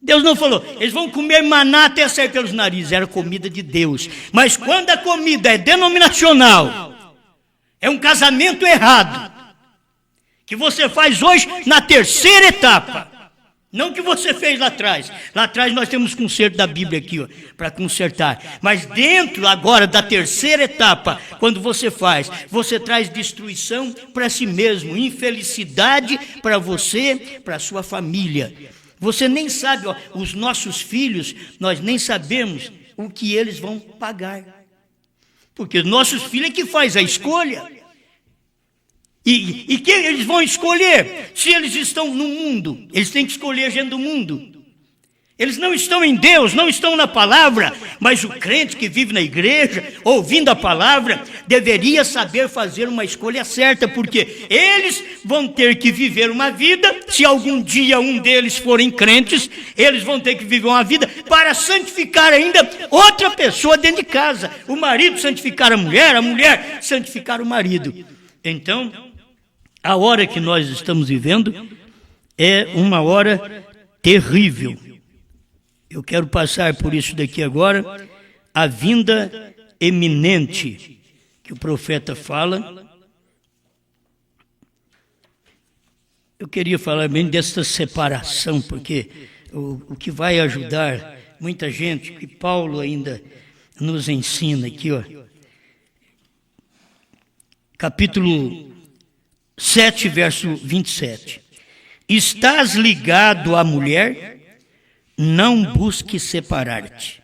Deus não falou, eles vão comer maná até sair pelos narizes, era comida de Deus. Mas quando a comida é denominacional, é um casamento errado, que você faz hoje na terceira etapa, não que você fez lá atrás. Lá atrás nós temos conserto da Bíblia aqui, para consertar. Mas dentro agora da terceira etapa, quando você faz, você traz destruição para si mesmo, infelicidade para você, para a sua família. Você nem sabe, os nossos filhos, nós nem sabemos o que eles vão pagar. Porque nossos filhos é que faz a escolha. E quem eles vão escolher? Se eles estão no mundo, eles têm que escolher gente do mundo. Eles não estão em Deus, não estão na palavra, mas o crente que vive na igreja, ouvindo a palavra, deveria saber fazer uma escolha certa, porque eles vão ter que viver uma vida, se algum dia um deles forem crentes, eles vão ter que viver uma vida para santificar ainda outra pessoa dentro de casa. O marido santificar a mulher santificar o marido. Então, a hora que nós estamos vivendo é uma hora terrível. Eu quero passar por isso daqui agora, a vinda eminente que o profeta fala. Eu queria falar bem dessa separação, porque o que vai ajudar muita gente, que Paulo ainda nos ensina aqui, capítulo 7, verso 27. Estás ligado à mulher, não busque separar-te.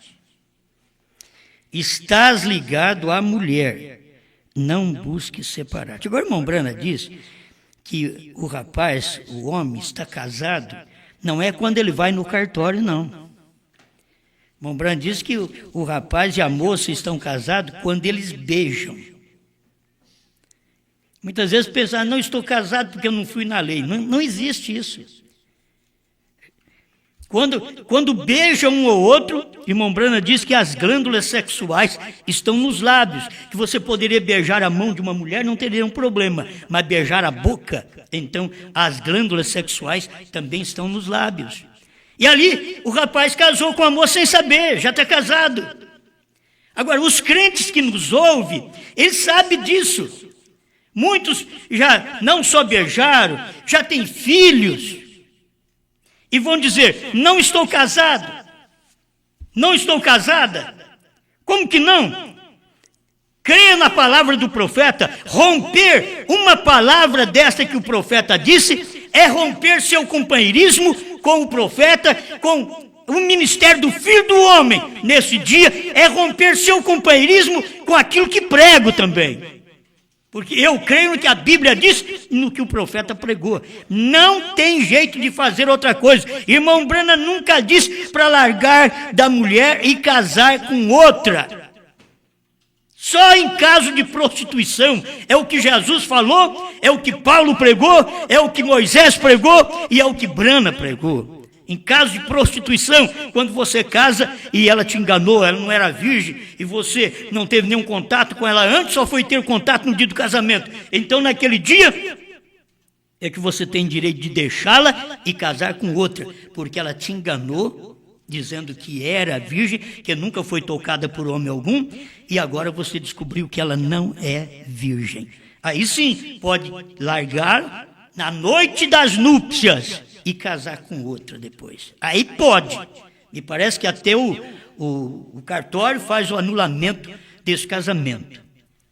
Estás ligado à mulher, não busque separar-te. Agora, o irmão Brana diz que o rapaz, o homem, está casado, não é quando ele vai no cartório, não. O irmão Brana diz que o rapaz e a moça estão casados quando eles beijam. Muitas vezes pensam, não estou casado porque eu não fui na lei. Não existe isso. Quando beijam um ou outro, irmão Brana diz que as glândulas sexuais estão nos lábios, que você poderia beijar a mão de uma mulher, não teria um problema, mas beijar a boca, então as glândulas sexuais também estão nos lábios. E ali o rapaz casou com a moça sem saber, já está casado. Agora, os crentes que nos ouvem, eles sabem disso. Muitos já não só beijaram, já têm filhos. E vão dizer, não estou casado, não estou casada. Como que não? Creia na palavra do profeta. Romper uma palavra desta que o profeta disse, é romper seu companheirismo com o profeta, com o ministério do Filho do Homem. Nesse dia, é romper seu companheirismo com aquilo que prego também. Porque eu creio no que a Bíblia diz e no que o profeta pregou. Não tem jeito de fazer outra coisa. Irmão Brana nunca disse para largar da mulher e casar com outra. Só em caso de prostituição. É o que Jesus falou, é o que Paulo pregou, é o que Moisés pregou e é o que Brana pregou. Em caso de prostituição, quando você casa e ela te enganou, ela não era virgem e você não teve nenhum contato com ela antes, só foi ter contato no dia do casamento. Então, naquele dia, é que você tem direito de deixá-la e casar com outra, porque ela te enganou, dizendo que era virgem, que nunca foi tocada por homem algum, e agora você descobriu que ela não é virgem. Aí sim, pode largar na noite das núpcias e casar com outra depois. Aí pode. Me parece que até o cartório faz o anulamento desse casamento.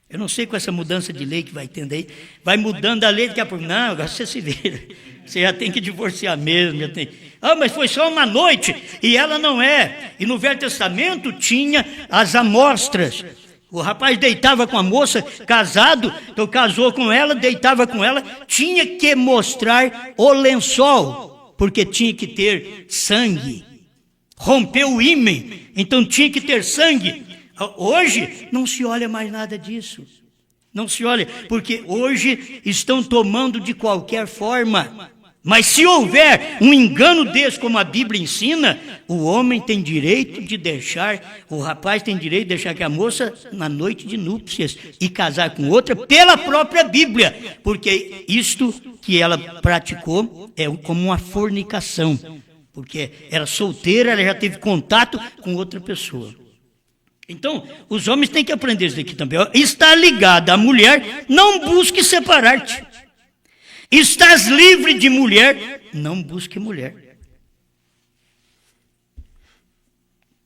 Eu não sei com essa mudança de lei que vai tendo aí. Vai mudando a lei, daqui a pouco. Não, agora você se vira. Você já tem que divorciar mesmo. Já tem. Mas foi só uma noite. E ela não é. E no Velho Testamento tinha as amostras. O rapaz deitava com a moça, casado, então casou com ela, deitava com ela, tinha que mostrar o lençol, porque tinha que ter sangue. Rompeu o ímen, então tinha que ter sangue. Hoje não se olha mais nada disso. Não se olha, porque hoje estão tomando de qualquer forma. Mas se houver um engano desse, como a Bíblia ensina, o homem tem direito de deixar, o rapaz tem direito de deixar que a moça, na noite de núpcias, e casar com outra pela própria Bíblia, porque isto que ela praticou é como uma fornicação, porque era solteira, ela já teve contato com outra pessoa. Então, os homens têm que aprender isso aqui também. Está ligado à mulher, não busque separar-te. Estás livre de mulher, não busque mulher.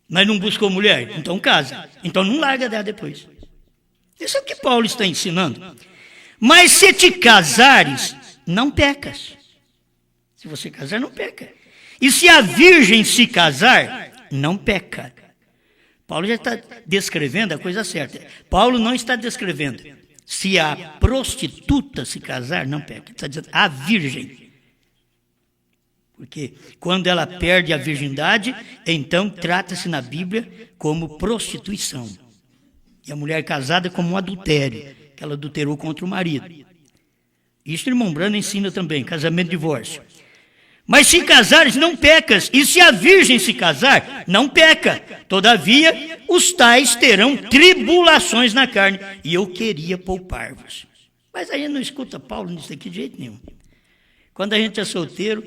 Mas não buscou mulher? Então casa. Então não larga dela depois. Isso é o que Paulo está ensinando. Mas se te casares, não pecas. Se você casar, não peca. E se a virgem se casar, não peca. Paulo já está descrevendo a coisa certa. Paulo não está descrevendo. Se a prostituta se casar, não peca. Está dizendo a virgem. Porque quando ela perde a virgindade, então trata-se na Bíblia como prostituição. E a mulher casada como um adultério, que ela adulterou contra o marido. Isso o irmão Brano ensina também, casamento e divórcio. Mas se casares, não pecas. E se a virgem se casar, não peca. Todavia, os tais terão tribulações na carne. E eu queria poupar-vos. Mas a gente não escuta Paulo nisso aqui de jeito nenhum. Quando a gente é solteiro,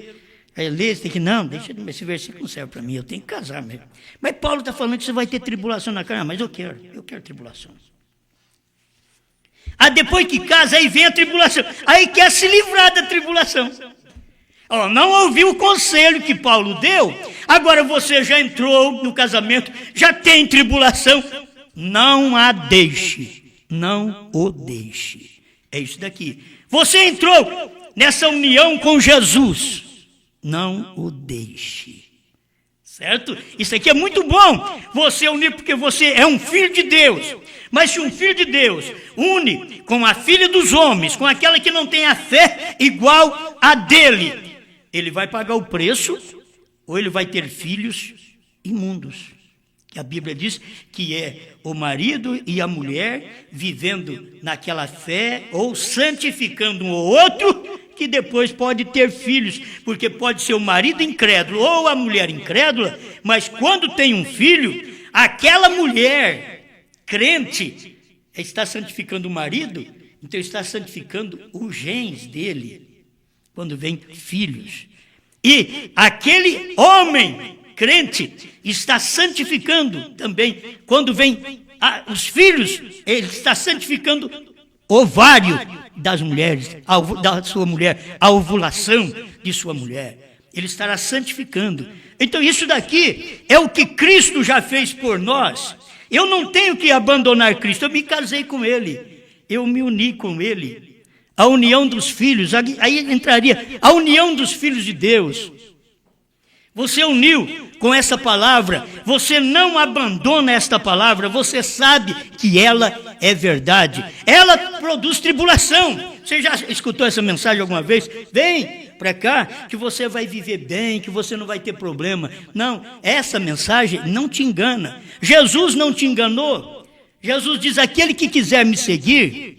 aí lê, você tem que, não, deixa esse versículo não serve para mim, eu tenho que casar mesmo. Mas Paulo está falando que você vai ter tribulação na carne. Mas eu quero tribulação. Depois que casa, aí vem a tribulação. Aí quer se livrar da tribulação. Não ouviu o conselho que Paulo deu, agora você já entrou no casamento, já tem tribulação. Não a deixe, não o deixe. É isso daqui. Você entrou nessa união com Jesus, não o deixe. Certo? Isso aqui é muito bom, você unir porque você é um filho de Deus. Mas se um filho de Deus une com a filha dos homens, com aquela que não tem a fé igual a dele, ele vai pagar o preço, ou ele vai ter filhos imundos. Que a Bíblia diz que é o marido e a mulher vivendo naquela fé, ou santificando um ou outro, que depois pode ter filhos, porque pode ser o marido incrédulo ou a mulher incrédula, mas quando tem um filho, aquela mulher crente está santificando o marido, então está santificando os genes dele. Quando vem filhos. E aquele homem crente está santificando também, quando vem os filhos, ele está santificando o ovário das mulheres, da sua mulher, a ovulação de sua mulher. Ele estará santificando. Então isso daqui é o que Cristo já fez por nós. Eu não tenho que abandonar Cristo, eu me casei com Ele, eu me uni com Ele. A união dos filhos, aí entraria a união dos filhos de Deus. Você uniu com essa palavra, você não abandona esta palavra, você sabe que ela é verdade. Ela produz tribulação. Você já escutou essa mensagem alguma vez? Vem para cá que você vai viver bem, que você não vai ter problema. Não, essa mensagem não te engana. Jesus não te enganou. Jesus diz, aquele que quiser me seguir,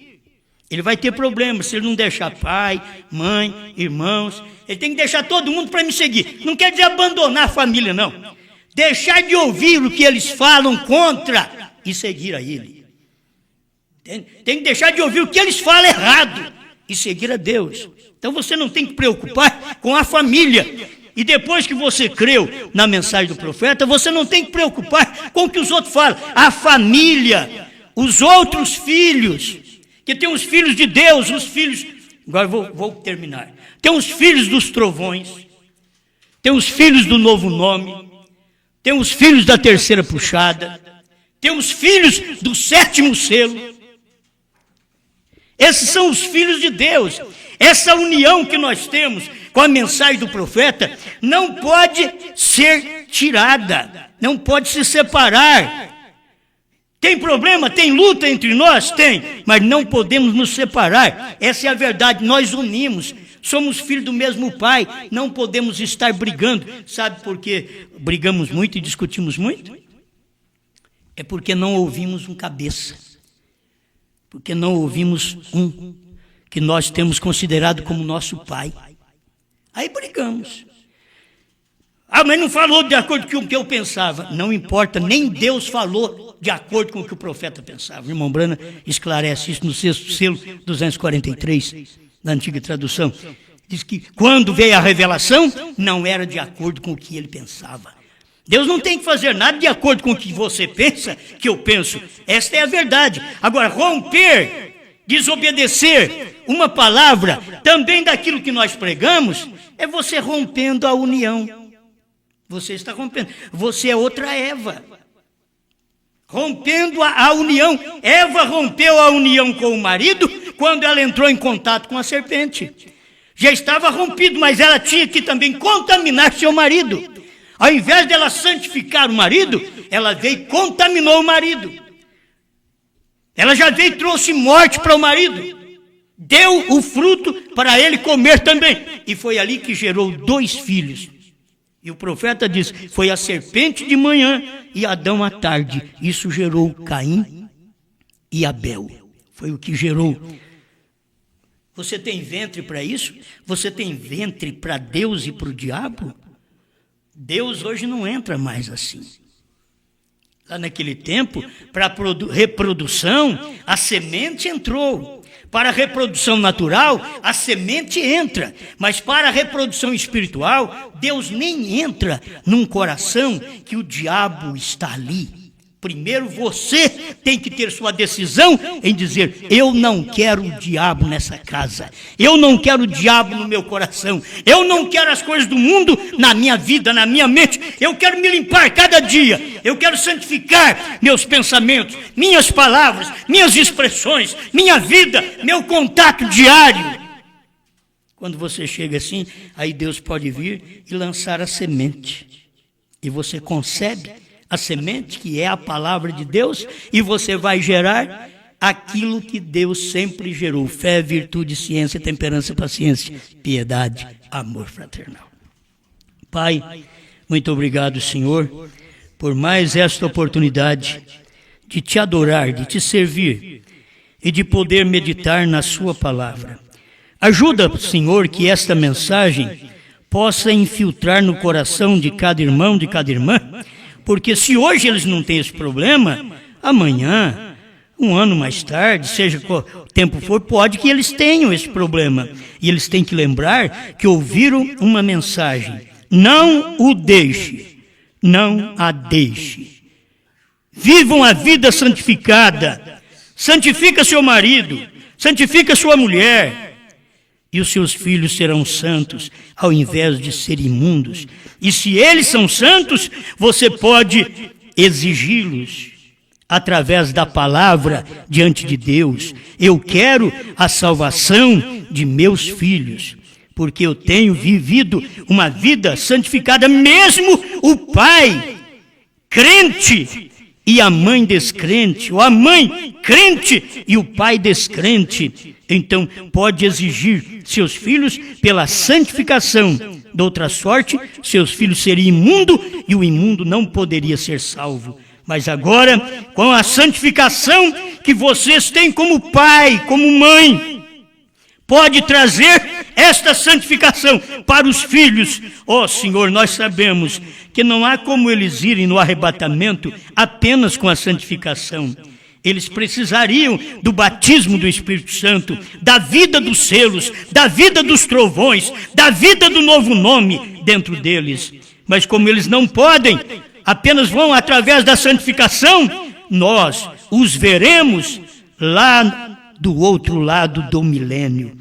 ele vai ter problemas se ele não deixar pai, mãe, irmãos. Ele tem que deixar todo mundo para me seguir. Não quer dizer abandonar a família, não. Deixar de ouvir o que eles falam contra e seguir a ele. Tem que deixar de ouvir o que eles falam errado e seguir a Deus. Então você não tem que preocupar com a família. E depois que você creu na mensagem do profeta, você não tem que preocupar com o que os outros falam. A família, os outros filhos, que tem os filhos de Deus, os filhos... Agora vou terminar. Tem os filhos dos trovões, tem os filhos do novo nome, tem os filhos da terceira puxada, tem os filhos do sétimo selo. Esses são os filhos de Deus. Essa união que nós temos com a mensagem do profeta não pode ser tirada, não pode se separar. Tem problema, tem luta entre nós? Tem, mas não podemos nos separar. Essa é a verdade, nós unimos, somos filhos do mesmo pai, não podemos estar brigando. Sabe por que brigamos muito e discutimos muito? É porque não ouvimos um cabeça, porque não ouvimos um que nós temos considerado como nosso pai. Aí brigamos. Ah, mas não falou de acordo com o que eu pensava. Não importa, nem Deus falou de acordo com o que o profeta pensava. O irmão Brana esclarece isso no 6º selo 243, da antiga tradução. Diz que quando veio a revelação, não era de acordo com o que ele pensava. Deus não tem que fazer nada de acordo com o que você pensa, que eu penso. Esta é a verdade. Agora, romper, desobedecer uma palavra, também daquilo que nós pregamos, é você rompendo a união. Você está rompendo. Você é outra Eva. Rompendo a união. Eva rompeu a união com o marido quando ela entrou em contato com a serpente. Já estava rompido, mas ela tinha que também contaminar seu marido. Ao invés dela santificar o marido, ela veio e contaminou o marido. Ela já veio e trouxe morte para o marido. Deu o fruto para ele comer também. E foi ali que gerou 2 filhos. E o profeta diz, foi a serpente de manhã e Adão à tarde. Isso gerou Caim e Abel. Foi o que gerou. Você tem ventre para isso? Você tem ventre para Deus e para o diabo? Deus hoje não entra mais assim. Lá naquele tempo, para reprodução, a semente entrou. Para a reprodução natural, a semente entra. Mas para a reprodução espiritual, Deus nem entra num coração que o diabo está ali. Primeiro você tem que ter sua decisão em dizer, eu não quero o diabo nessa casa. Eu não quero o diabo no meu coração. Eu não quero as coisas do mundo na minha vida, na minha mente. Eu quero me limpar cada dia. Eu quero santificar meus pensamentos, minhas palavras, minhas expressões, minha vida, meu contato diário. Quando você chega assim, aí Deus pode vir e lançar a semente. E você concebe a semente, que é a palavra de Deus, e você vai gerar aquilo que Deus sempre gerou: fé, virtude, ciência, temperança, paciência, piedade, amor fraternal. Pai, muito obrigado, Senhor, por mais esta oportunidade de te adorar, de te servir e de poder meditar na sua palavra. Ajuda, Senhor, que esta mensagem possa infiltrar no coração de cada irmão, de cada irmã, porque se hoje eles não têm esse problema, amanhã, um ano mais tarde, seja qual tempo for, pode que eles tenham esse problema. E eles têm que lembrar que ouviram uma mensagem: não o deixe, não a deixe. Vivam a vida santificada. Santifica seu marido, santifica sua mulher, e os seus filhos serão santos, ao invés de serem imundos. E se eles são santos, você pode exigi-los através da palavra diante de Deus. Eu quero a salvação de meus filhos, porque eu tenho vivido uma vida santificada. Mesmo o pai crente e a mãe descrente, ou a mãe crente e o pai descrente, então pode exigir seus filhos pela santificação. De outra sorte, seus filhos seriam imundos e o imundo não poderia ser salvo. Mas agora, com a santificação que vocês têm como pai, como mãe, pode trazer esta santificação para os filhos. Ó Senhor, nós sabemos que não há como eles irem no arrebatamento apenas com a santificação. Eles precisariam do batismo do Espírito Santo, da vida dos selos, da vida dos trovões, da vida do novo nome dentro deles. Mas como eles não podem, apenas vão através da santificação, nós os veremos lá do outro lado do milênio,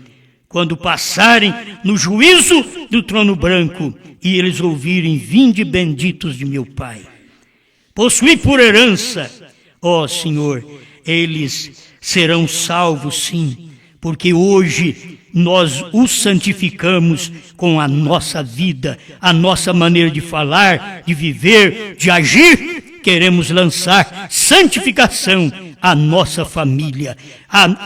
quando passarem no juízo do trono branco e eles ouvirem: vinde benditos de meu Pai, possuí por herança. Ó Senhor, eles serão salvos sim, porque hoje nós os santificamos com a nossa vida, a nossa maneira de falar, de viver, de agir. Queremos lançar santificação à nossa família,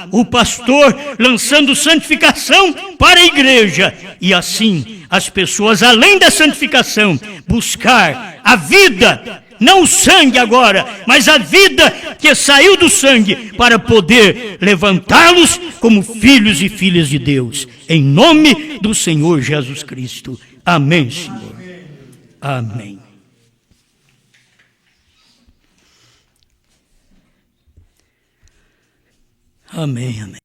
o pastor lançando santificação para a igreja, e assim as pessoas, além da santificação, buscar a vida não o sangue agora, mas a vida que saiu do sangue, para poder levantá-los como filhos e filhas de Deus, em nome do Senhor Jesus Cristo. Amém, Senhor. Amém. Amém, amém.